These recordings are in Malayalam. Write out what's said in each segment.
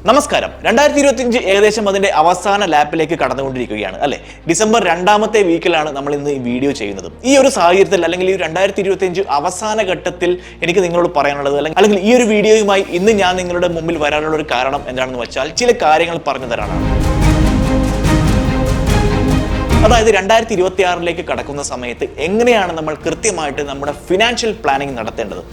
നമസ്കാരം. 2025 ഏകദേശം അതിന്റെ അവസാന ലാപ്പിലേക്ക് കടന്നുകൊണ്ടിരിക്കുകയാണ് അല്ലെ. ഡിസംബർ 2ാമത്തെ വീക്കിലാണ് നമ്മൾ ഇന്ന് ഈ വീഡിയോ ചെയ്യുന്നത്. ഈ ഒരു സാഹചര്യത്തിൽ അല്ലെങ്കിൽ ഈ 2025 അവസാന ഘട്ടത്തിൽ എനിക്ക് നിങ്ങളോട് പറയാനുള്ളത് അല്ലെങ്കിൽ ഈ ഒരു വീഡിയോയുമായി ഇന്ന് ഞാൻ നിങ്ങളുടെ മുമ്പിൽ വരാനുള്ള ഒരു കാരണം എന്താണെന്ന് വെച്ചാൽ ചില കാര്യങ്ങൾ പറഞ്ഞു തരാനാണ്. അതായത് 2026ലേക്ക് കടക്കുന്ന സമയത്ത് എങ്ങനെയാണ് നമ്മൾ കൃത്യമായിട്ട് നമ്മുടെ ഫിനാൻഷ്യൽ പ്ലാനിങ് നടത്തേണ്ടത്,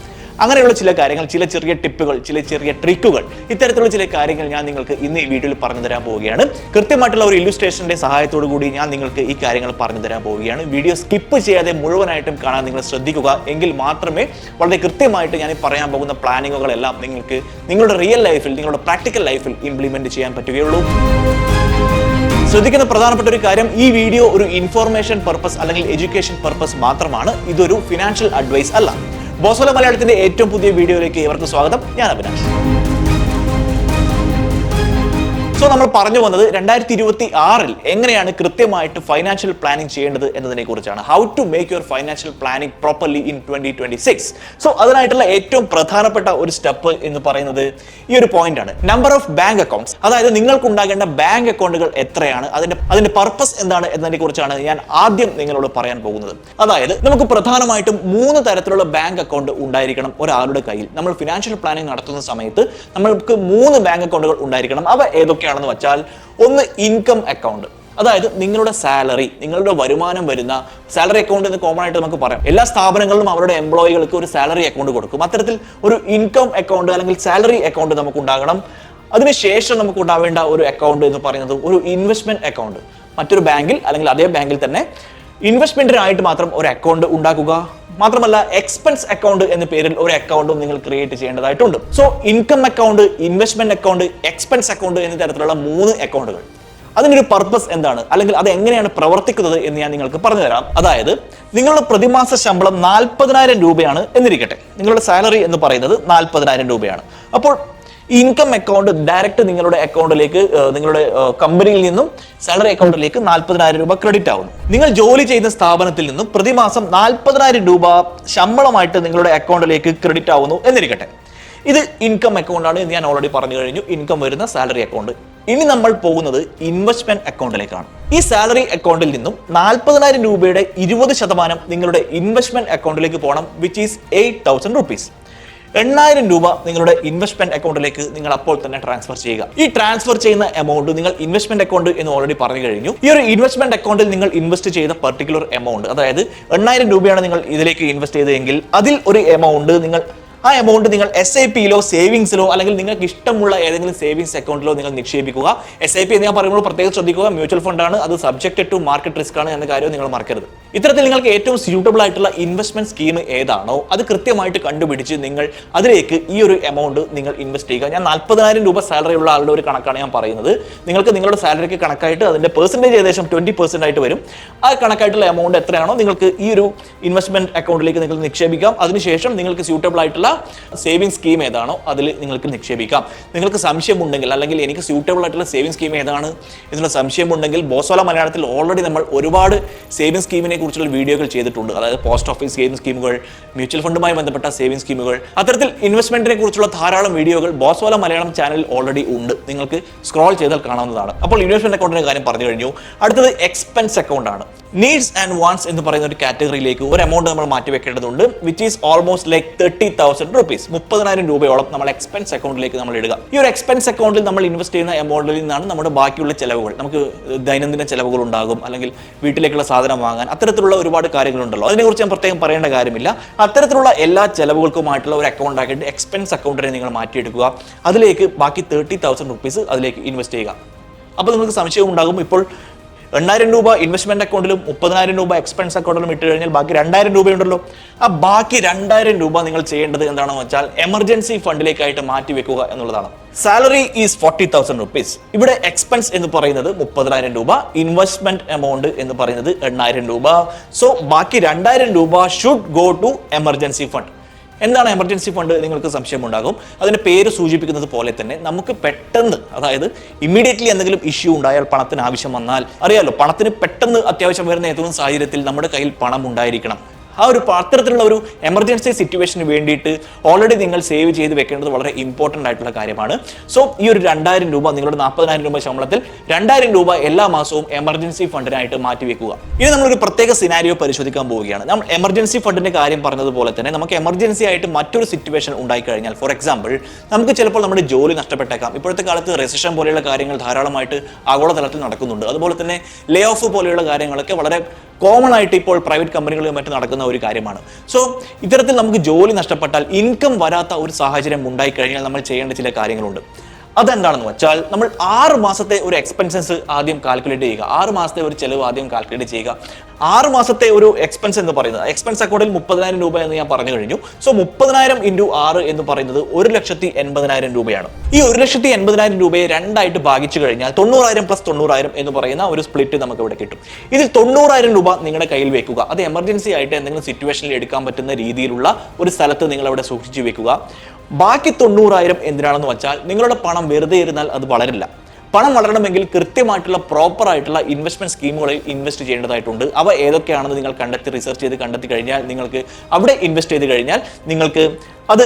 അങ്ങനെയുള്ള ചില കാര്യങ്ങൾ, ചില ചെറിയ ടിപ്പുകൾ, ചില ചെറിയ ട്രിക്കുകൾ, ഇത്തരത്തിലുള്ള ചില കാര്യങ്ങൾ ഞാൻ നിങ്ങൾക്ക് ഇന്ന് ഈ വീഡിയോയിൽ പറഞ്ഞു തരാൻ പോവുകയാണ്. കൃത്യമായിട്ടുള്ള ഒരു ഇല്ലുസ്ട്രേഷന്റെ സഹായത്തോടു കൂടി ഞാൻ നിങ്ങൾക്ക് ഈ കാര്യങ്ങൾ പറഞ്ഞു തരാൻ പോവുകയാണ്. വീഡിയോ സ്കിപ്പ് ചെയ്യാതെ മുഴുവനായിട്ടും കാണാൻ നിങ്ങൾ ശ്രദ്ധിക്കുക. എങ്കിൽ മാത്രമേ വളരെ കൃത്യമായിട്ട് ഞാൻ പറയാൻ പോകുന്ന പ്ലാനിങ്ങുകളെല്ലാം നിങ്ങൾക്ക് നിങ്ങളുടെ റിയൽ ലൈഫിൽ, നിങ്ങളുടെ പ്രാക്ടിക്കൽ ലൈഫിൽ ഇംപ്ലിമെന്റ് ചെയ്യാൻ പറ്റുകയുള്ളൂ. ശ്രദ്ധിക്കുന്ന പ്രധാനപ്പെട്ട ഒരു കാര്യം, ഈ വീഡിയോ ഒരു ഇൻഫോർമേഷൻ പർപ്പസ് അല്ലെങ്കിൽ എഡ്യൂക്കേഷൻ പർപ്പസ് മാത്രമാണ്. ഇതൊരു ഫിനാൻഷ്യൽ അഡ്വൈസ് അല്ല. ബോസ്വാല മലയാളത്തിന്റെ ഏറ്റവും പുതിയ വീഡിയോയിലേക്ക് ഇവർക്ക് സ്വാഗതം. ഞാൻ അഭിനാഷ്. സോ നമ്മൾ പറഞ്ഞു വന്നത് 2026 എങ്ങനെയാണ് കൃത്യമായിട്ട് ഫൈനാൻഷ്യൽ പ്ലാനിങ് ചെയ്യേണ്ടത് എന്നതിനെ കുറിച്ചാണ്. How to make your financial planning properly in 2026. So അതിനായിട്ടുള്ള ഏറ്റവും പ്രധാനപ്പെട്ട ഒരു സ്റ്റെപ്പ് എന്ന് പറയുന്നത് ഈ ഒരു പോയിന്റ് ആണ്, നമ്പർ ഓഫ് ബാങ്ക് അക്കൗണ്ട്സ്. അതായത് നിങ്ങൾക്ക് ഉണ്ടാകേണ്ട ബാങ്ക് അക്കൗണ്ടുകൾ എത്രയാണ്, അതിന്റെ പർപ്പസ് എന്താണ് എന്നതിനെ കുറിച്ചാണ് ഞാൻ ആദ്യം നിങ്ങളോട് പറയാൻ പോകുന്നത്. അതായത് നമുക്ക് പ്രധാനമായിട്ടും 3 തരത്തിലുള്ള ബാങ്ക് അക്കൗണ്ട് ഉണ്ടായിരിക്കണം ഒരാളുടെ കയ്യിൽ. നമ്മൾ ഫിനാൻഷ്യൽ പ്ലാനിങ് നടത്തുന്ന സമയത്ത് നമ്മൾക്ക് 3 ബാങ്ക് അക്കൗണ്ടുകൾ ഉണ്ടായിരിക്കണം. അവ ഏതൊക്കെയാണെന്ന് വെച്ചാൽ, ഒന്ന് ഇൻകം അക്കൗണ്ട്, അതായത് നിങ്ങളുടെ സാലറി, നിങ്ങളുടെ വരുമാനം വരുന്ന സാലറി അക്കൗണ്ട് എന്ന് കോമൺ ആയിട്ട് നമുക്ക് പറയാം. എല്ലാ സ്ഥാപനങ്ങളിലും അവരുടെ എംപ്ലോയികൾക്ക് ഒരു സാലറി അക്കൗണ്ട് കൊടുക്കും. അത്തരത്തിൽ ഒരു ഇൻകം അക്കൗണ്ട് അല്ലെങ്കിൽ സാലറി അക്കൗണ്ട് നമുക്ക് ഉണ്ടാകണം. അതിനുശേഷം നമുക്ക് ഉണ്ടാവേണ്ട ഒരു അക്കൗണ്ട് എന്ന് പറയുന്നത് ഒരു ഇൻവെസ്റ്റ്മെന്റ് അക്കൗണ്ട്. മറ്റൊരു ബാങ്കിൽ അല്ലെങ്കിൽ അതേ ബാങ്കിൽ തന്നെ ഇൻവെസ്റ്റ്മെന്റിനായിട്ട് മാത്രം ഒരു അക്കൗണ്ട് ഉണ്ടാക്കുക. മാത്രമല്ല എക്സ്പെൻസ് അക്കൗണ്ട് എന്ന പേരിൽ ഒരു അക്കൗണ്ടും നിങ്ങൾ ക്രിയേറ്റ് ചെയ്യേണ്ടതായിട്ടുണ്ട്. So income account, investment account, expense account എന്നീ തരത്തിലുള്ള 3 അക്കൗണ്ടുകൾ. അതിനൊരു പർപ്പസ് എന്താണ്, അല്ലെങ്കിൽ അത് എങ്ങനെയാണ് പ്രവർത്തിക്കുന്നത് എന്ന് ഞാൻ നിങ്ങൾക്ക് പറഞ്ഞു തരാം. അതായത് നിങ്ങളുടെ പ്രതിമാസ ശമ്പളം 40,000 രൂപയാണ് എന്നിരിക്കട്ടെ. നിങ്ങളുടെ സാലറി എന്ന് പറയുന്നത് 40,000 രൂപയാണ്. അപ്പോൾ ഇൻകം അക്കൗണ്ട് ഡയറക്റ്റ് നിങ്ങളുടെ അക്കൗണ്ടിലേക്ക്, നിങ്ങളുടെ കമ്പനിയിൽ നിന്നും സാലറി അക്കൗണ്ടിലേക്ക് 40,000 രൂപ ക്രെഡിറ്റ് ആവുന്നു. നിങ്ങൾ ജോലി ചെയ്യുന്ന സ്ഥാപനത്തിൽ നിന്നും പ്രതിമാസം 40,000 രൂപ ശമ്പളമായിട്ട് നിങ്ങളുടെ അക്കൗണ്ടിലേക്ക് ക്രെഡിറ്റ് ആവുന്നു എന്നിരിക്കട്ടെ. ഇത് ഇൻകം അക്കൗണ്ട് ആണ് എന്ന് ഞാൻ ഓൾറെഡി പറഞ്ഞു കഴിഞ്ഞു. ഇൻകം വരുന്ന സാലറി അക്കൗണ്ട്. ഇനി നമ്മൾ പോകുന്നത് ഇൻവെസ്റ്റ്മെന്റ് അക്കൗണ്ടിലേക്കാണ്. ഈ സാലറി അക്കൗണ്ടിൽ നിന്നും 40,000 രൂപയുടെ 20% നിങ്ങളുടെ ഇൻവെസ്റ്റ്മെന്റ് അക്കൗണ്ടിലേക്ക് പോകണം, വിച്ച് ഈസ് 8,000 rupees. 8,000 രൂപ നിങ്ങളുടെ ഇൻവെസ്റ്റ്മെന്റ് അക്കൗണ്ടിലേക്ക് നിങ്ങൾ അപ്പോൾ തന്നെ ട്രാൻസ്ഫർ ചെയ്യുക. ഈ ട്രാൻസ്ഫർ ചെയ്യുന്ന എമൗണ്ട് നിങ്ങൾ ഇൻവെസ്റ്റ്മെന്റ് അക്കൗണ്ട് എന്ന് ഓൾറെഡി പറഞ്ഞു കഴിഞ്ഞു. ഈ ഒരു ഇൻവെസ്റ്റ്മെന്റ് അക്കൗണ്ടിൽ നിങ്ങൾ ഇൻവെസ്റ്റ് ചെയ്ത പർട്ടിക്കുലർ എമൗണ്ട്, അതായത് 8,000 രൂപയാണ് നിങ്ങൾ ഇതിലേക്ക് ഇൻവെസ്റ്റ് ചെയ്തതെങ്കിൽ അതിൽ ഒരു എമൗണ്ട് ആ എമൗണ്ട് നിങ്ങൾ SIP-യിലോ സേവിങ്സിലോ അല്ലെങ്കിൽ നിങ്ങൾക്ക് ഇഷ്ടമുള്ള ഏതെങ്കിലും സേവിങ്സ് അക്കൗണ്ടിലോ നിങ്ങൾ നിക്ഷേപിക്കുക. SIP എന്ന് ഞാൻ പറയുമ്പോൾ പ്രത്യേകം ശ്രദ്ധിക്കുക, മ്യൂച്വൽ ഫണ്ടാണ്, അത് സബ്ജക്ട് ടു മാർക്കറ്റ് റിസ്ക് ആണ് എന്ന കാര്യം നിങ്ങൾ മറക്കരുത്. ഇത്തരത്തിൽ നിങ്ങൾക്ക് ഏറ്റവും സ്യൂട്ടബിൾ ആയിട്ടുള്ള ഇൻവെസ്റ്റ്മെന്റ് സ്കീം ഏതാണോ അത് കൃത്യമായിട്ട് കണ്ടുപിടിച്ച് നിങ്ങൾ അതിലേക്ക് ഈ ഒരു എമൗണ്ട് നിങ്ങൾ ഇൻവെസ്റ്റ് ചെയ്യുക. ഞാൻ 40,000 രൂപ സാലറി ഉള്ള ആളുടെ ഒരു കണക്കാണ് ഞാൻ പറയുന്നത്. നിങ്ങൾക്ക് നിങ്ങളുടെ സാലറിക്ക് കണക്കായിട്ട് അതിന്റെ പെർസെന്റേജ് ഏകദേശം 20% ആയിട്ട് വരും. ആ കണക്കായിട്ടുള്ള എമൗണ്ട് എത്രയാണോ നിങ്ങൾക്ക് ഈ ഒരു ഇൻവെസ്റ്റ്മെന്റ് അക്കൗണ്ടിലേക്ക് നിങ്ങൾ നിക്ഷേപിക്കാം. അതിനുശേഷം നിങ്ങൾക്ക് സ്യൂട്ടബിൾ ആയിട്ടുള്ള സേവിംഗ് സ്കീം ഏതാണോ അതിൽ നിങ്ങൾക്ക് നിക്ഷേപിക്കാം. നിങ്ങൾക്ക് സംശയമുണ്ടെങ്കിൽ, അല്ലെങ്കിൽ എനിക്ക് സ്യൂട്ടബിൾ ആയിട്ടുള്ള സേവിംഗ് സ്കീം ഏതാണ് എന്നുള്ള സംശയമുണ്ടെങ്കിൽ, ബോസ്വാല മലയാളത്തിൽ ഓൾറെഡി നമ്മൾ ഒരുപാട് സേവിംഗ് സ്കീമിനെ കുറിച്ചുള്ള വീഡിയോകൾ ചെയ്തിട്ടുണ്ട്. അതായത് പോസ്റ്റ് ഓഫീസ് സേവിംഗ് സ്കീമുകൾ, മ്യൂച്വൽ ഫണ്ടുമായി ബന്ധപ്പെട്ട സേവിംഗ് സ്കീമുകൾ, അത്തരത്തിൽ ഇൻവെസ്റ്റ്മെന്റിനെ കുറിച്ചുള്ള ധാരാളം വീഡിയോകൾ ബോസ്വാല മലയാളം ചാനലിൽ ഓൾറെഡി ഉണ്ട്. നിങ്ങൾക്ക് സ്ക്രോൾ ചെയ്താൽ കാണാവുന്നതാണ്. അപ്പോൾ ഇൻവെസ്റ്റ്മെന്റ് അക്കൗണ്ടിന്റെ കാര്യം പറഞ്ഞു കഴിഞ്ഞു. അടുത്തത് എക്സ്പെൻസ് അക്കൗണ്ട് ആണ്. നീഡ്സ് ആൻഡ് വാണ്ട്സ് എന്ന് പറയുന്ന ഒരു കാറ്റഗറിയിലേക്ക് ഒരു എമൗണ്ട് നമ്മൾ മാറ്റി വെക്കേണ്ടതുണ്ട്, which is almost like 30,000 rupees. 30,000 രൂപയോളം നമ്മൾ എക്സ്പെൻസ് അക്കൗണ്ടിലേക്ക് നമ്മൾ ഇടുക. ഈ ഒരു എക്സ്പെൻസ് അക്കൗണ്ടിൽ നമ്മൾ ഇൻവെസ്റ്റ് ചെയ്യുന്ന എമൗണ്ടിൽ നിന്നാണ് നമ്മുടെ ബാക്കിയുള്ള ചെലവുകൾ, നമുക്ക് ദൈനംദിന ചെലവുകൾ ഉണ്ടാകും, അല്ലെങ്കിൽ വീട്ടിലേക്കുള്ള സാധനം വാങ്ങാൻ, അത്തരത്തിലുള്ള ഒരുപാട് കാര്യങ്ങളുണ്ടല്ലോ. അതിനെക്കുറിച്ച് ഞാൻ പ്രത്യേകം പറയേണ്ട കാര്യമില്ല. അത്തരത്തിലുള്ള എല്ലാ ചെലവുകൾക്കുമായിട്ടുള്ള ഒരു അക്കൗണ്ട് ആക്കിയിട്ട് എക്സ്പെൻസ് അക്കൗണ്ടിനെ നിങ്ങൾ മാറ്റിയെടുക്കുക. അതിലേക്ക് ബാക്കി 30,000 rupees അതിലേക്ക് ഇൻവെസ്റ്റ് ചെയ്യുക. അപ്പോൾ നിങ്ങൾക്ക് സംശയം ഉണ്ടാകും, ഇപ്പോൾ 8,000 രൂപ ഇൻവെസ്റ്റ്മെന്റ് അക്കൗണ്ടിലും 30,000 രൂപ എക്സ്പെൻസ് അക്കൗണ്ടിലും ഇട്ട് കഴിഞ്ഞാൽ ബാക്കി 2,000 രൂപയുണ്ടല്ലോ. ആ ബാക്കി 2,000 രൂപ നിങ്ങൾ ചെയ്യേണ്ടത് എന്താണെന്ന് വെച്ചാൽ എമർജൻസി ഫണ്ടിലേക്കായിട്ട് മാറ്റി വെക്കുക എന്നുള്ളതാണ്. Salary is 40,000 rupees. ഇവിടെ എക്സ്പെൻസ് എന്ന് പറയുന്നത് 30,000 രൂപ, ഇൻവെസ്റ്റ്മെന്റ് എമൗണ്ട് എന്ന് പറയുന്നത് 8,000 രൂപ. സോ ബാക്കി 2,000 രൂപ should go to emergency fund. എന്താണ് എമർജൻസി ഫണ്ട്? നിങ്ങൾക്ക് സംശയമുണ്ടാകും. അതിന്റെ പേര് സൂചിപ്പിക്കുന്നത് പോലെ തന്നെ നമുക്ക് പെട്ടെന്ന്, അതായത് ഇമ്മീഡിയറ്റ്ലി എന്തെങ്കിലും ഇഷ്യൂ ഉണ്ടായാൽ, പണത്തിന് ആവശ്യം വന്നാൽ, അറിയാലോ, പണത്തിന് പെട്ടെന്ന് അത്യാവശ്യം വരുന്ന ഏതെങ്കിലും സാഹചര്യത്തിൽ നമ്മുടെ കയ്യിൽ പണം ഉണ്ടായിരിക്കണം. ആ ഒരു അത്തരത്തിലുള്ള ഒരു എമർജൻസി സിറ്റുവേഷന് വേണ്ടിയിട്ട് ഓൾറെഡി നിങ്ങൾ സേവ് ചെയ്ത് വെക്കേണ്ടത് വളരെ ഇമ്പോർട്ടൻ്റ് ആയിട്ടുള്ള കാര്യമാണ്. സോ ഈ ഒരു 2000 രൂപ, നിങ്ങളുടെ 40,000 രൂപ ശമ്പളത്തിൽ 2000 രൂപ എല്ലാ മാസവും എമർജൻസി ഫണ്ടിനായിട്ട് മാറ്റിവെക്കുക. ഇനി നമ്മളൊരു പ്രത്യേക സിനാരിയോ പരിശോധിക്കാൻ പോവുകയാണ്. നമ്മൾ എമർജൻസി ഫണ്ടിന്റെ കാര്യം പറഞ്ഞതുപോലെ തന്നെ നമുക്ക് എമർജൻസി ആയിട്ട് മറ്റൊരു സിറ്റുവേഷൻ ഉണ്ടായിക്കഴിഞ്ഞാൽ, ഫോർ എക്സാമ്പിൾ നമുക്ക് ചിലപ്പോൾ നമ്മുടെ ജോലി നഷ്ടപ്പെട്ടേക്കാം. ഇപ്പോഴത്തെ കാലത്ത് റെസിഷൻ പോലെയുള്ള കാര്യങ്ങൾ ധാരാളമായിട്ട് ആഗോളതലത്തിൽ നടക്കുന്നുണ്ട്. അതുപോലെ തന്നെ ലേ ഓഫ് പോലെയുള്ള കാര്യങ്ങളൊക്കെ വളരെ കോമൺ ആയിട്ട് ഇപ്പോൾ പ്രൈവറ്റ് കമ്പനികളിലും മറ്റും നടക്കുന്ന ഒരു കാര്യമാണ്. സോ ഇത്തരത്തിൽ നമുക്ക് ജോലി നഷ്ടപ്പെട്ടാൽ, ഇൻകം വരാത്ത ഒരു സാഹചര്യം ഉണ്ടായിക്കഴിഞ്ഞാൽ നമ്മൾ ചെയ്യേണ്ട ചില കാര്യങ്ങളുണ്ട്. അതെന്താണെന്ന് വെച്ചാൽ, നമ്മൾ 6 മാസത്തെ ഒരു എക്സ്പെൻസസ് ആദ്യം കാൽക്കുലേറ്റ് ചെയ്യുക. 6 മാസത്തെ ഒരു ചെലവ് ആദ്യം കാൽക്കുലേറ്റ് ചെയ്യുക. 6 മാസത്തെ ഒരു എക്സ്പെൻസ് എന്ന് പറയുന്നത്, എക്സ്പെൻസ് അക്കൗണ്ടിൽ 30,000 രൂപ എന്ന് ഞാൻ പറഞ്ഞു കഴിഞ്ഞു. സോ 30,000 × 6 എന്ന് പറയുന്നത് 1,80,000 രൂപയാണ്. ഈ 1,80,000 രൂപയെ രണ്ടായിട്ട് ഭാഗിച്ചു കഴിഞ്ഞാൽ 90,000 + 90,000 എന്ന് പറയുന്ന ഒരു സ്പ്ലിറ്റ് നമുക്ക് ഇവിടെ കിട്ടും. ഇതിൽ 90,000 രൂപ നിങ്ങളുടെ കയ്യിൽ വെക്കുക. അത് എമർജൻസി ആയിട്ട് എന്തെങ്കിലും സിറ്റുവേഷനിൽ എടുക്കാൻ പറ്റുന്ന രീതിയിലുള്ള ഒരു സ്ഥലത്ത് നിങ്ങൾ അവിടെ സൂക്ഷിച്ചു വെക്കുക. ബാക്കി 90,000 എന്തിനാണെന്ന് വെച്ചാൽ, നിങ്ങളുടെ പണം വെറുതെ ഇരുന്നാൽ അത് വളരില്ല. പണം വളരണമെങ്കിൽ കൃത്യമായിട്ടുള്ള പ്രോപ്പർ ആയിട്ടുള്ള ഇൻവെസ്റ്റ്മെന്റ് സ്കീമുകളിൽ ഇൻവെസ്റ്റ് ചെയ്യേണ്ടതായിട്ടുണ്ട്. അവ ഏതൊക്കെയാണെന്ന് നിങ്ങൾ റിസർച്ച് ചെയ്ത് കണ്ടെത്തി കഴിഞ്ഞാൽ, നിങ്ങൾക്ക് അവിടെ ഇൻവെസ്റ്റ് ചെയ്ത് കഴിഞ്ഞാൽ നിങ്ങൾക്ക് അത്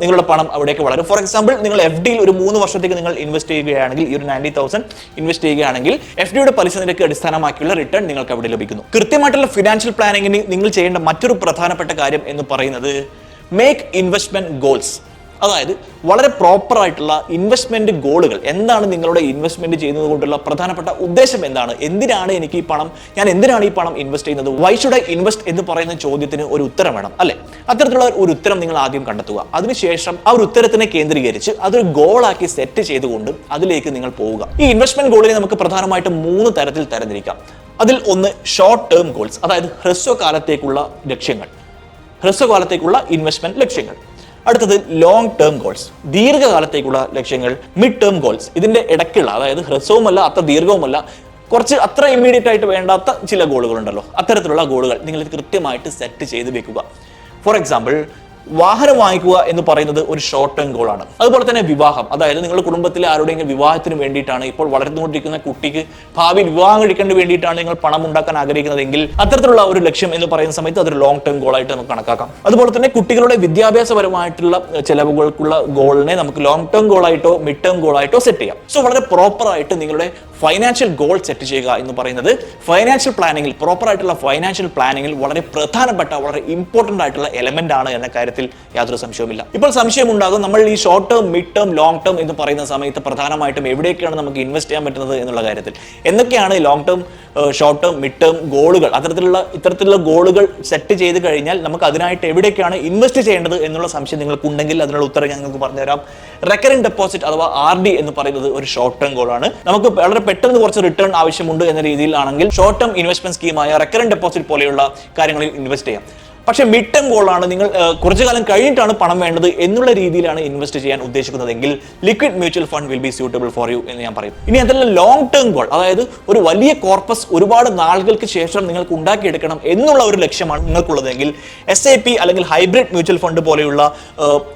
നിങ്ങളുടെ പണം അവിടേക്ക് വളരും. ഫോർ എക്സാമ്പിൾ, നിങ്ങൾ FDയിൽ ഒരു 3 വർഷത്തേക്ക് നിങ്ങൾ ഇൻവെസ്റ്റ് ചെയ്യുകയാണെങ്കിൽ, ഈ ഒരു 90,000 ഇൻവെസ്റ്റ് ചെയ്യുകയാണെങ്കിൽ FDയുടെ പലിശ നിരക്ക് അടിസ്ഥാനമാക്കിയുള്ള റിട്ടേൺ നിങ്ങൾക്ക് അവിടെ ലഭിക്കുന്നു. കൃത്യമായിട്ടുള്ള ഫിനാൻഷ്യൽ പ്ലാനിങ്ങിന് നിങ്ങൾ ചെയ്യേണ്ട മറ്റൊരു പ്രധാനപ്പെട്ട കാര്യം എന്ന് പറയുന്നത് മേക്ക് ഇൻവെസ്റ്റ്മെന്റ് ഗോൾസ്. അതായത് വളരെ പ്രോപ്പർ ആയിട്ടുള്ള ഇൻവെസ്റ്റ്മെന്റ് ഗോളുകൾ. എന്താണ് നിങ്ങളുടെ ഇൻവെസ്റ്റ്മെന്റ് ചെയ്യുന്നത് കൊണ്ടുള്ള പ്രധാനപ്പെട്ട ഉദ്ദേശം എന്താണ്? എന്തിനാണ് എനിക്ക് ഈ പണം, ഞാൻ എന്തിനാണ് ഈ പണം ഇൻവെസ്റ്റ് ചെയ്യുന്നത്? വൈ ഷുഡ് ഐ ഇൻവെസ്റ്റ് എന്ന് പറയുന്ന ചോദ്യത്തിന് ഒരു ഉത്തരം വേണം, അല്ലെ? അത്തരത്തിലുള്ള ഒരു ഉത്തരം നിങ്ങൾ ആദ്യം കണ്ടെത്തുക. അതിനുശേഷം ആ ഒരു ഉത്തരത്തിനെ കേന്ദ്രീകരിച്ച് അതൊരു ഗോളാക്കി സെറ്റ് ചെയ്തുകൊണ്ട് അതിലേക്ക് നിങ്ങൾ പോവുക. ഈ ഇൻവെസ്റ്റ്മെന്റ് ഗോളിനെ നമുക്ക് പ്രധാനമായിട്ടും 3 തരത്തിൽ തരംതിരിക്കാം. അതിൽ ഒന്ന് ഷോർട്ട് ടേം ഗോൾസ്, അതായത് ഹ്രസ്വകാലത്തേക്കുള്ള ലക്ഷ്യങ്ങൾ, ഹ്രസ്വകാലത്തേക്കുള്ള ഇൻവെസ്റ്റ്മെന്റ് ലക്ഷ്യങ്ങൾ. അടുത്തത് ലോങ് ടേം ഗോൾസ്, ദീർഘകാലത്തേക്കുള്ള ലക്ഷ്യങ്ങൾ. മിഡ് ടേം ഗോൾസ്, ഇതിന്റെ ഇടയ്ക്കുള്ള, അതായത് ഹ്രസ്വവുമല്ല അത്ര ദീർഘവുമല്ല, കുറച്ച് അത്ര ഇമ്മീഡിയറ്റ് ആയിട്ട് വേണ്ടാത്ത ചില ഗോളുകൾ ഉണ്ടല്ലോ, അത്തരത്തിലുള്ള ഗോളുകൾ നിങ്ങൾ കൃത്യമായിട്ട് സെറ്റ് ചെയ്ത് വെക്കുക. ഫോർ എക്സാമ്പിൾ, വാഹനം വാങ്ങിക്കുക എന്ന് പറയുന്നത് ഒരു ഷോർട്ട് ടേം ഗോളാണ്. അതുപോലെ തന്നെ വിവാഹം, അതായത് നിങ്ങളുടെ കുടുംബത്തിലെ ആരുടെയെങ്കിലും വിവാഹത്തിന് വേണ്ടിയിട്ടാണ്, ഇപ്പോൾ വളർന്നുകൊണ്ടിരിക്കുന്ന കുട്ടിക്ക് ഭാവി വിവാഹം കഴിക്കേണ്ടി വേണ്ടിയിട്ടാണ് നിങ്ങൾ പണം ഉണ്ടാക്കാൻ ആഗ്രഹിക്കുന്നതെങ്കിൽ അത്തരത്തിലുള്ള ഒരു ലക്ഷ്യം എന്ന് പറയുന്ന സമയത്ത് അതൊരു ലോങ് ടേം ഗോളായിട്ട് നമുക്ക് കണക്കാക്കാം. അതുപോലെ തന്നെ കുട്ടികളുടെ വിദ്യാഭ്യാസപരമായിട്ടുള്ള ചെലവുകൾക്കുള്ള ഗോളിനെ നമുക്ക് ലോങ് ടേം ഗോളായിട്ടോ മിഡ് ടേം ഗോളായിട്ടോ സെറ്റ് ചെയ്യാം. സോ വളരെ പ്രോപ്പർ ആയിട്ട് നിങ്ങളുടെ ഫൈനാൻഷ്യൽ ഗോൾ സെറ്റ് ചെയ്യുക എന്ന് പറയുന്നത് ഫൈനാൻഷ്യൽ പ്ലാനിങ്ങിൽ, പ്രോപ്പർ ആയിട്ടുള്ള ഫൈനാൻഷ്യൽ പ്ലാനിങ്ങിൽ വളരെ പ്രധാനപ്പെട്ട, വളരെ ഇമ്പോർട്ടന്റ് ആയിട്ടുള്ള എലമെന്റ് ആണ് എന്ന കാര്യത്തിൽ യാതൊരു സംശയവുമില്ല. ഇപ്പോൾ സംശയമുണ്ടാകും, നമ്മൾ ഈ short term, mid term, long term എന്ന് പറയുന്ന സമയത്ത് പ്രധാനമായിട്ടും എവിടേക്കാണ് നമുക്ക് ഇൻവെസ്റ്റ് ചെയ്യാൻ പറ്റുന്നത് എന്നുള്ള കാര്യത്തിൽ. എന്തൊക്കെയാണ് long term, short term, mid term ഗോളുകൾ? ഇത്തരത്തിലുള്ള ഗോളുകൾ സെറ്റ് ചെയ്ത് കഴിഞ്ഞാൽ നമുക്ക് അതിനായിട്ട് എവിടേക്കാണ് ഇൻവെസ്റ്റ് ചെയ്യേണ്ടത് എന്നുള്ള സംശയം നിങ്ങൾക്കുണ്ടെങ്കിൽ അതിനുള്ള ഉത്തരം ഞാൻ നിങ്ങൾക്ക് പറഞ്ഞുതരാം. റെക്കറിംഗ് ഡെപ്പോസിറ്റ് അഥവാ RD എന്ന് പറയുന്നത് ഒരു ഷോർട്ട് ടേം ഗോളാണ്. നമുക്ക് വളരെ പെട്ടെന്ന് കുറച്ച് റിട്ടേൺ ആവശ്യമുണ്ട് എന്ന രീതിയിലാണെങ്കിൽ ഷോർട്ട് ടേം ഇൻവെസ്റ്റ്മെന്റ് സ്കീമായ റെക്കറിംഗ് ഡെപ്പോസിറ്റ് പോലെയുള്ള കാര്യങ്ങളിൽ ഇൻവെസ്റ്റ് ചെയ്യാം. പക്ഷേ മിഡ് ടേം ഗോളാണ്, നിങ്ങൾ കുറച്ചു കാലം കഴിഞ്ഞിട്ടാണ് പണം വേണ്ടത് എന്നുള്ള രീതിയിലാണ് ഇൻവെസ്റ്റ് ചെയ്യാൻ ഉദ്ദേശിക്കുന്നതെങ്കിൽ liquid mutual fund will be suitable for you എന്ന് ഞാൻ പറയും. ഇനി അതല്ല ലോങ് ടേം ഗോൾ, അതായത് ഒരു വലിയ കോർപ്പസ് ഒരുപാട് നാളുകൾക്ക് ശേഷം നിങ്ങൾക്ക് ഉണ്ടാക്കിയെടുക്കണം എന്നുള്ള ഒരു ലക്ഷ്യമാണ് നിങ്ങൾക്കുള്ളതെങ്കിൽ SIP അല്ലെങ്കിൽ ഹൈബ്രിഡ് മ്യൂച്വൽ ഫണ്ട് പോലെയുള്ള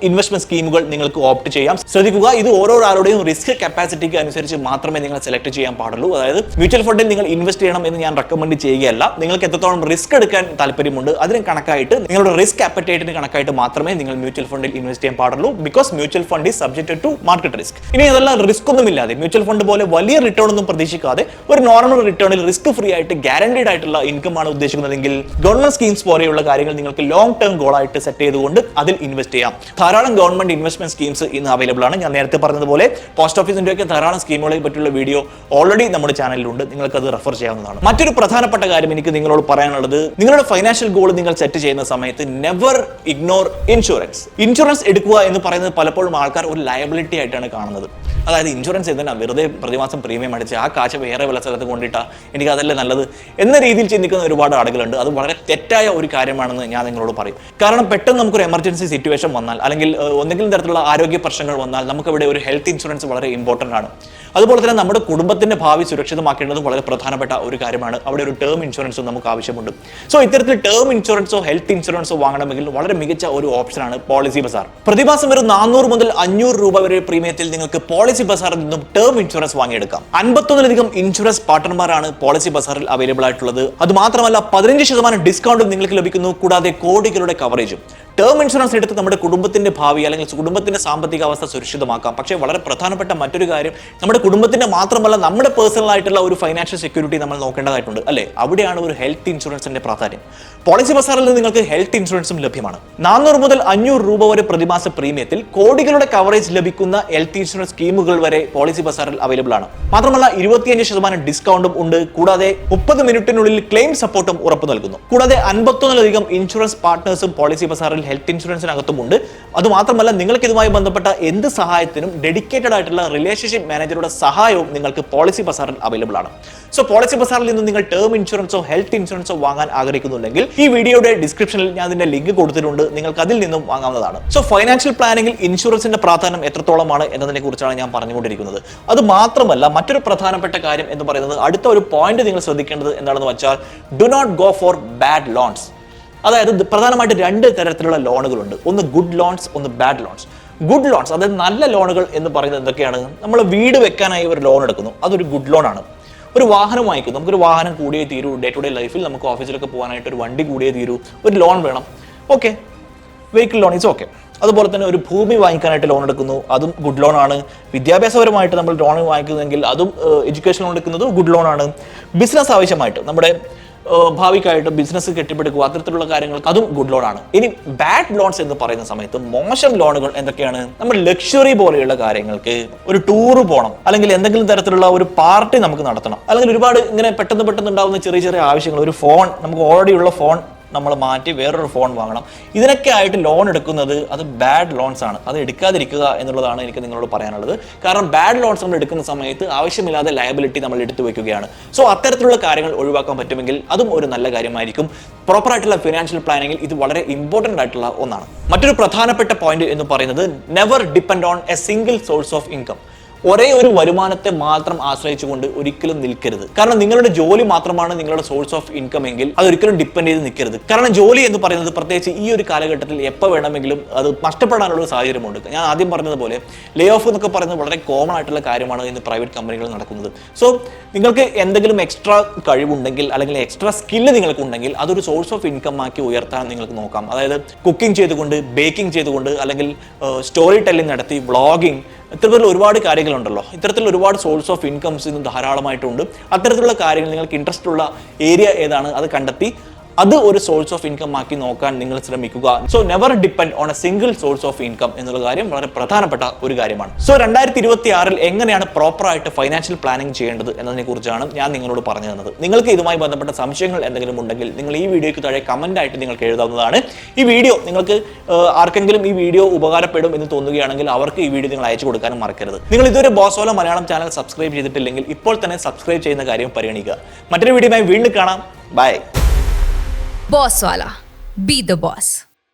ഇൻവെസ്റ്റ്മെന്റ് സ്കീമുകൾ നിങ്ങൾക്ക് ഓപ്റ്റ് ചെയ്യാം. ശ്രദ്ധിക്കുക, ഇത് ഓരോരാളുടെയും റിസ്ക് കപ്പാസിറ്റിക്ക് അനുസരിച്ച് മാത്രമേ നിങ്ങൾ സെലക്ട് ചെയ്യാൻ പാടുള്ളൂ. അതായത് മ്യൂച്വൽ ഫണ്ടിൽ നിങ്ങൾ ഇൻവെസ്റ്റ് ചെയ്യണം എന്ന് ഞാൻ റെക്കമെൻഡ് ചെയ്യുകയല്ല. നിങ്ങൾക്ക് എത്രത്തോളം റിസ്ക് എടുക്കാൻ താല്പര്യമുണ്ട് അതിന് കണക്കായി നിങ്ങളുടെ റിസ്ക് അപ്പറ്റൈറ്റിന് കണക്കായിട്ട് മാത്രമേ നിങ്ങൾ മ്യൂച്വൽ ഫണ്ടിൽ ഇൻവെസ്റ്റ് ചെയ്യാൻ പാടുള്ളൂ. Because mutual fund is subjected to market risk. ഇനി അതെല്ലാം റിസ്ക് ഒന്നുമില്ലാതെ, മ്യൂച്വൽ ഫണ്ട് പോലെ വലിയ റിട്ടേൺ ഒന്നും പ്രതീക്ഷിക്കാതെ ഒരു നോർമൽ റിട്ടേണിൽ റിസ്ക് ഫ്രീ ആയിട്ട് ഗ്യാരണ്ടീഡ് ആയിട്ടുള്ള ഇൻകം ആണ് ഉദ്ദേശിക്കുന്നതെങ്കിൽ ഗവൺമെന്റ് സ്കീംസ് പോലെയുള്ള കാര്യങ്ങൾ നിങ്ങൾക്ക് ലോങ് ടേം ഗോൾ ആയിട്ട് സെറ്റ് ചെയ്തുകൊണ്ട് അതിൽ ഇൻവെസ്റ്റ് ചെയ്യാം. ധാരാളം ഗവൺമെന്റ് ഇൻവെസ്റ്റ്മെന്റ് സ്കീംസ് ഇന്ന് അവൈലബിൾ ആണ്. ഞാൻ നേരത്തെ പറഞ്ഞതുപോലെ പോസ്റ്റ് ഓഫീസിന്റെ ഒക്കെ ധാരാളം സ്കീമുകളെ പറ്റിയുള്ള വീഡിയോ ഓൾറെഡി നമ്മുടെ ചാനലിലുണ്ട്. നിങ്ങൾക്ക് അത് റെഫർ ചെയ്യാവുന്നതാണ്. മറ്റൊരു പ്രധാനപ്പെട്ട കാര്യം എനിക്ക് നിങ്ങളോട് പറയാനുള്ളത്, നിങ്ങളുടെ ഫൈനാൻഷ്യൽ ഗോൾ നിങ്ങൾ സെറ്റ് ചെയ്യുന്ന സമയത്ത് നെവർ ഇഗ്നോർ ഇൻഷുറൻസ്. ഇൻഷുറൻസ് എടുക്കുക എന്ന് പറയുന്നത് പലപ്പോഴും ആൾക്കാർ ഒരു ലയബിലിറ്റി ആയിട്ടാണ് കാണുന്നത്. അതായത് ഇൻഷുറൻസ് എന്തിനാ, വെറുതെ പ്രതിമാസം പ്രീമിയം അടിച്ച് ആ കാശ് വേറെ വല്ല സ്ഥലത്ത് കൊണ്ടിട്ടാ എനിക്ക് അതല്ലേ നല്ലത് എന്ന രീതിയിൽ ചിന്തിക്കുന്ന ഒരുപാട് ആളുകളുണ്ട്. അത് വളരെ തെറ്റായ ഒരു കാര്യമാണെന്ന് ഞാൻ നിങ്ങളോട് പറയും. കാരണം പെട്ടെന്ന് നമുക്കൊരു എമർജൻസി സിറ്റുവേഷൻ വന്നാൽ, അല്ലെങ്കിൽ എന്തെങ്കിലും തരത്തിലുള്ള ആരോഗ്യ പ്രശ്നങ്ങൾ വന്നാൽ നമുക്കിവിടെ ഒരു ഹെൽത്ത് ഇൻഷുറൻസ് വളരെ ഇമ്പോർട്ടൻ്റ് ആണ്. അതുപോലെ തന്നെ നമ്മുടെ കുടുംബത്തിന്റെ ഭാവി സുരക്ഷിതമാക്കേണ്ടതും വളരെ പ്രധാനപ്പെട്ട ഒരു കാര്യമാണ്. അവിടെ ഒരു ടേം ഇൻഷുറൻസും നമുക്ക് ആവശ്യമുണ്ട്. സോ ഇത്തരത്തിൽ ടേം ഇൻഷുറൻസോ ഹെൽത്ത് ഇൻഷുറൻസോ വാങ്ങണമെങ്കിൽ വളരെ മികച്ച ഒരു ഓപ്ഷനാണ് പോളിസി ബസാർ. പ്രതിമാസം ഒരു 400 മുതൽ 500 രൂപ വരെ പ്രീമിയത്തിൽ നിങ്ങൾക്ക് പോളിസി പോളിസി ബസാറിൽ നിന്നും ടേം ഇൻഷുറൻസ് വാങ്ങിയെടുക്കാം. 51ലധികം ഇൻഷുറൻസ് പാർട്ണർമാരാണ് പോളിസി ബസാറിൽ അവൈലബിൾ ആയിട്ടുള്ളത്. അത് മാത്രമല്ല 15% ഡിസ്കൗണ്ടും നിങ്ങൾക്ക് ലഭിക്കുന്നു. കൂടാതെ കോടികളുടെ കവറേജും. ടേം ഇൻഷുറൻസ് എടുത്ത് നമ്മുടെ കുടുംബത്തിന്റെ ഭാവി അല്ലെങ്കിൽ കുടുംബത്തിന്റെ സാമ്പത്തിക അവസ്ഥ സുരക്ഷിതമാക്കാം. പക്ഷേ വളരെ പ്രധാനപ്പെട്ട മറ്റൊരു കാര്യം, നമ്മുടെ കുടുംബത്തിന്റെ മാത്രമല്ല നമ്മുടെ പേഴ്സണൽ ആയിട്ടുള്ള ഒരു ഫൈനാൻഷ്യൽ സെക്യൂരിറ്റി നമ്മൾ നോക്കേണ്ടതായിട്ടുണ്ട് അല്ലേ? അവിടെയാണ് ഒരു ഹെൽത്ത് ഇൻഷുറൻസിന്റെ പ്രാധാന്യം. പോളിസി ബസാറിൽ നിന്ന് നിങ്ങൾക്ക് ഹെൽത്ത് ഇൻഷുറൻസും ലഭ്യമാണ്. 400 മുതൽ 500 രൂപ വരെ പ്രതിമാസ പ്രീമിയത്തിൽ കോടികളുടെ കവറേജ് ലഭിക്കുന്ന ഹെൽത്ത് ഇൻഷുറൻസ് സ്കീമുകൾ വരെ പോളിസി ബസാറിൽ അവൈലബിൾ ആണ്. മാത്രമല്ല 25% ഡിസ്കൗണ്ടും ഉണ്ട്. കൂടാതെ 30 മിനിറ്റിനുള്ളിൽ ക്ലെയിം സപ്പോർട്ടും ഉറപ്പു നൽകുന്നു. കൂടാതെ 51ലധികം ഇൻഷുറൻസ് പാർട്ട്നേഴ്സും പോളിസി ബസാറിൽ ഹെൽത്ത് ഇൻഷുറൻസിനകത്തുമുണ്ട്. അതുമാത്രമല്ല നിങ്ങൾക്ക് ഇതുമായി ബന്ധപ്പെട്ട എന്ത് സഹായത്തിനും ഡെഡിക്കേറ്റഡ് ആയിട്ടുള്ള റിലേഷൻഷിപ്പ് മാനേജറുടെ സഹായവും നിങ്ങൾക്ക് പോളിസി ബസാറിൽ അവൈലബിൾ ആണ്. സോ പോളിസി ബസാറിൽ നിന്ന് നിങ്ങൾ ടേം ഇൻഷുറൻസോ ഹെൽത്ത് ഇൻഷുറൻസോ വാങ്ങാൻ ആഗ്രഹിക്കുന്നുണ്ടെങ്കിൽ ഈ വീഡിയോയുടെ ഡിസ്ക്രിപ്ഷനിൽ ഞാൻ അതിന്റെ ലിങ്ക് കൊടുത്തിട്ടുണ്ട്. നിങ്ങൾക്ക് അതിൽ നിന്നും വാങ്ങാവുന്നതാണ്. സോ ഫൈനാൻഷ്യൽ പ്ലാനിംഗിൽ ഇൻഷുറൻസിന്റെ പ്രാധാന്യം എത്രത്തോളമാണ് എന്നതിനെ കുറിച്ചാണ് ഞാൻ പറഞ്ഞുകൊണ്ടിരിക്കുന്നത്. അത് മാത്രമല്ല മറ്റൊരു പ്രധാനപ്പെട്ട കാര്യം എന്ന് പറയുന്നത്, അടുത്ത ഒരു പോയിന്റ് നിങ്ങൾ ശ്രദ്ധിക്കേണ്ടത് എന്താണെന്ന് വെച്ചാൽ, do not go for bad loans. അതായത് പ്രധാനമായിട്ട് 2 തരത്തിലുള്ള ലോണുകളുണ്ട്. ഒന്ന് ഗുഡ് ലോൺസ്, ഒന്ന് ബാഡ് ലോൺസ്. ഗുഡ് ലോൺസ് അതായത് നല്ല ലോണുകൾ എന്ന് പറയുന്നത് എന്തൊക്കെയാണ്? നമ്മൾ വീട് വെക്കാനായി ഒരു ലോൺ എടുക്കുന്നു, അതൊരു ഗുഡ് ലോൺ ആണ്. ഒരു വാഹനം വാങ്ങിക്കുന്നു, നമുക്കൊരു വാഹനം കൂടിയേ തീരൂ. ഡേ ടു ഡേ ലൈഫിൽ നമുക്ക് ഓഫീസിലൊക്കെ പോകാനായിട്ട് ഒരു വണ്ടി കൂടിയേ തീരൂ, ഒരു ലോൺ വേണം. Okay, vehicle loan is okay. അതുപോലെ തന്നെ ഒരു ഭൂമി വാങ്ങിക്കാനായിട്ട് ലോൺ എടുക്കുന്നു, അതും ഗുഡ് ലോൺ ആണ്. വിദ്യാഭ്യാസപരമായിട്ട് നമ്മൾ ലോൺ വാങ്ങിക്കുന്നതെങ്കിൽ അതും എഡ്യൂക്കേഷൻ ലോൺ എടുക്കുന്നത് ഗുഡ് ലോൺ ആണ്. ബിസിനസ് ആവശ്യമായിട്ട് നമ്മുടെ ഭാവിക്കായിട്ട് ബിസിനസ് കെട്ടിപ്പടുക്കുക, അത്തരത്തിലുള്ള കാര്യങ്ങൾക്ക് അതും ഗുഡ് ലോൺ ആണ്. ഇനി ബാഡ് ലോൺസ് എന്ന് പറയുന്ന സമയത്ത് മോശം ലോണുകൾ എന്തൊക്കെയാണ്? നമ്മൾ ലക്ഷറി പോലെയുള്ള കാര്യങ്ങൾക്ക്, ഒരു ടൂറ് പോകണം, അല്ലെങ്കിൽ എന്തെങ്കിലും തരത്തിലുള്ള ഒരു പാർട്ടി നമുക്ക് നടത്തണം, അല്ലെങ്കിൽ ഒരുപാട് ഇങ്ങനെ പെട്ടെന്ന് ഉണ്ടാവുന്ന ചെറിയ ചെറിയ ആവശ്യങ്ങൾ, ഒരു ഫോൺ, നമുക്ക് ഓൾറെഡി ഉള്ള ഫോൺ നമ്മൾ മാറ്റി വേറൊരു ഫോൺ വാങ്ങണം, ഇതിനൊക്കെ ആയിട്ട് ലോൺ എടുക്കുന്നത് അത് ബാഡ് ലോൺസ് ആണ്. അത് എടുക്കാതിരിക്കുക എന്നുള്ളതാണ് എനിക്ക് നിങ്ങളോട് പറയാനുള്ളത്. കാരണം ബാഡ് ലോൺസ് നമ്മൾ എടുക്കുന്ന സമയത്ത് ആവശ്യമില്ലാതെ ലയബിലിറ്റി നമ്മൾ എടുത്തു വെക്കുകയാണ്. സോ അത്തരത്തിലുള്ള കാര്യങ്ങൾ ഒഴിവാക്കാൻ പറ്റുമെങ്കിൽ അതും ഒരു നല്ല കാര്യമായിരിക്കും. പ്രോപ്പർ ആയിട്ടുള്ള ഫിനാൻഷ്യൽ പ്ലാനിങ്ങിൽ ഇത് വളരെ ഇമ്പോർട്ടൻ്റ് ആയിട്ടുള്ള ഒന്നാണ്. മറ്റൊരു പ്രധാനപ്പെട്ട പോയിന്റ് എന്ന് പറയുന്നത്, never depend on A single source of income. ഒരേ ഒരു വരുമാനത്തെ മാത്രം ആശ്രയിച്ചുകൊണ്ട് ഒരിക്കലും നിൽക്കരുത്. കാരണം നിങ്ങളുടെ ജോലി മാത്രമാണ് നിങ്ങളുടെ സോഴ്സ് ഓഫ് ഇൻകം എങ്കിൽ അതൊരിക്കലും ഡിപ്പെൻഡ് ചെയ്ത് നിൽക്കരുത്. കാരണം ജോലി എന്ന് പറയുന്നത് പ്രത്യേകിച്ച് ഈ ഒരു കാലഘട്ടത്തിൽ എപ്പോൾ വേണമെങ്കിലും അത് നഷ്ടപ്പെടാനുള്ള ഒരു സാഹചര്യമുണ്ട്. ഞാൻ ആദ്യം പറഞ്ഞതുപോലെ ലേ ഓഫ് എന്നൊക്കെ പറയുന്നത് വളരെ കോമൺ ആയിട്ടുള്ള കാര്യമാണ് ഇന്ന് പ്രൈവറ്റ് കമ്പനികളിൽ നടക്കുന്നത്. സോ നിങ്ങൾക്ക് എന്തെങ്കിലും എക്സ്ട്രാ കഴിവുണ്ടെങ്കിൽ അല്ലെങ്കിൽ എക്സ്ട്രാ സ്കില്ല് നിങ്ങൾക്കുണ്ടെങ്കിൽ അതൊരു സോഴ്സ് ഓഫ് ഇൻകം ആക്കി ഉയർത്താൻ നിങ്ങൾക്ക് നോക്കാം. അതായത് കുക്കിംഗ് ചെയ്തുകൊണ്ട്, ബേക്കിംഗ് ചെയ്തുകൊണ്ട്, അല്ലെങ്കിൽ സ്റ്റോറി ടെല്ലിംഗ് നടത്തി, വ്ളോഗിംഗ്, ഇത്തരത്തിലുള്ള ഒരുപാട് കാര്യങ്ങളുണ്ടല്ലോ. ഇത്തരത്തിലുള്ള ഒരുപാട് സോഴ്സ് ഓഫ് ഇൻകംസ് ഇന്ന് ധാരാളമായിട്ടുണ്ട്. അത്തരത്തിലുള്ള കാര്യങ്ങൾ നിങ്ങൾക്ക് ഇൻട്രസ്റ്റ് ഉള്ള ഏരിയ ഏതാണ് അത് കണ്ടെത്തി അത് ഒരു സോഴ്സ് ഓഫ് ഇൻകം ആക്കി നോക്കാൻ നിങ്ങൾ ശ്രമിക്കുക. So never depend on A single source of income എന്നുള്ള കാര്യം വളരെ പ്രധാനപ്പെട്ട ഒരു കാര്യമാണ്. സോ 2026 എങ്ങനെയാണ് പ്രോപ്പറായിട്ട് ഫൈനാൻഷ്യൽ പ്ലാനിങ് ചെയ്യേണ്ടത് എന്നതിനെ കുറിച്ചാണ് ഞാൻ നിങ്ങളോട് പറഞ്ഞു തന്നത്. നിങ്ങൾക്ക് ഇതുമായി ബന്ധപ്പെട്ട സംശയങ്ങൾ എന്തെങ്കിലും ഉണ്ടെങ്കിൽ നിങ്ങൾ ഈ വീഡിയോയ്ക്ക് താഴെ കമന്റ് ആയിട്ട് നിങ്ങൾക്ക് എഴുതാവുന്നതാണ്. ഈ വീഡിയോ നിങ്ങൾക്ക് ആർക്കെങ്കിലും ഈ വീഡിയോ ഉപകാരപ്പെടും എന്ന് തോന്നുകയാണെങ്കിൽ അവർക്ക് ഈ വീഡിയോ നിങ്ങൾ അയച്ചു കൊടുക്കാനും മറക്കരുത്. നിങ്ങൾ ഇതുവരെ ബോസ്വാല മലയാളം ചാനൽ സബ്സ്ക്രൈബ് ചെയ്തിട്ടില്ലെങ്കിൽ ഇപ്പോൾ തന്നെ സബ്സ്ക്രൈബ് ചെയ്യുന്ന കാര്യം പരിഗണിക്കുക. മറ്റൊരു വീഡിയോയുമായി വീണ്ടും കാണാം. By. Bosswala. Be the boss.